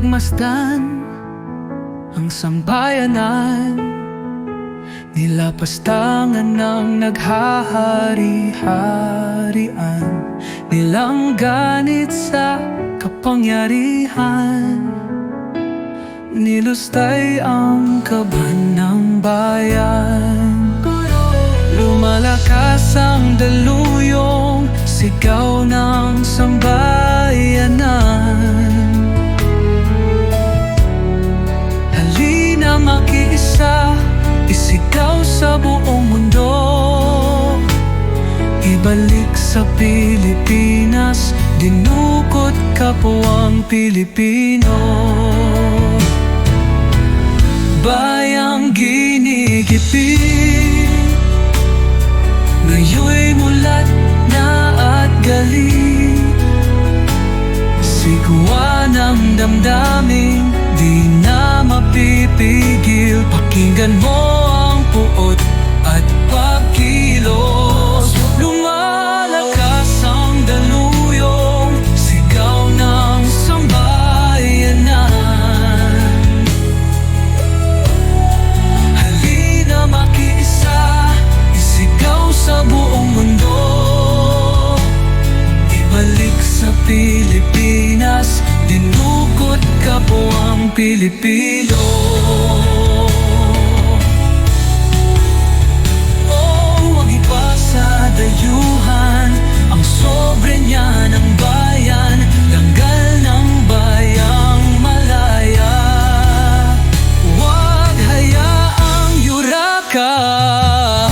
pagmasdan ang sambayanan, nilapastangan ng naghahari-harian, nilang ganit sa kapangyarihan, nilustay ang kaban ng bayan. Lumalakas ang daluyong sigaw ng sambayanan. Halina makiisa, isigaw sa buong mundo, ibalik sa Pilipinas, dinukot kapwang Pilipino. Bayang ginigipit, ngayon'y mulat na at galit, sigwa ng damdamin, di na mapipigil. Pakinggan mo ang puot at pagkilos, lumalakas ang daluyong sigaw ng sambayanan. Halina makiisa, isigaw sa buong mundo, ibalik sa Pilipinas, dinukot kapwang Pilipino. Dayuhan ang soberenya ng bayan, langgal ng bayang malaya. Huwag hayaang yurakan.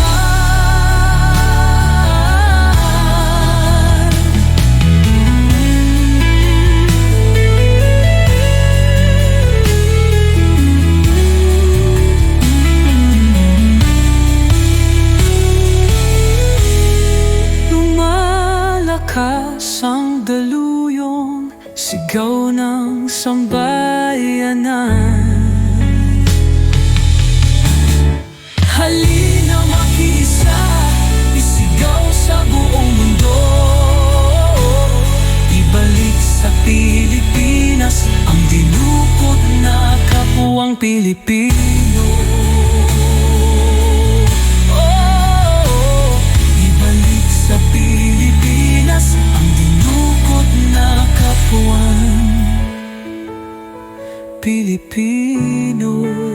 Lumalakas ang daluyong sigaw ng sambayanan. Halina makiisa, isigaw sa buong mundo, ibalik sa Pilipinas ang dinukot na kapwang Pilipino. Ibalik sa Pilipinas ang dinukot na kapwang Pilipino.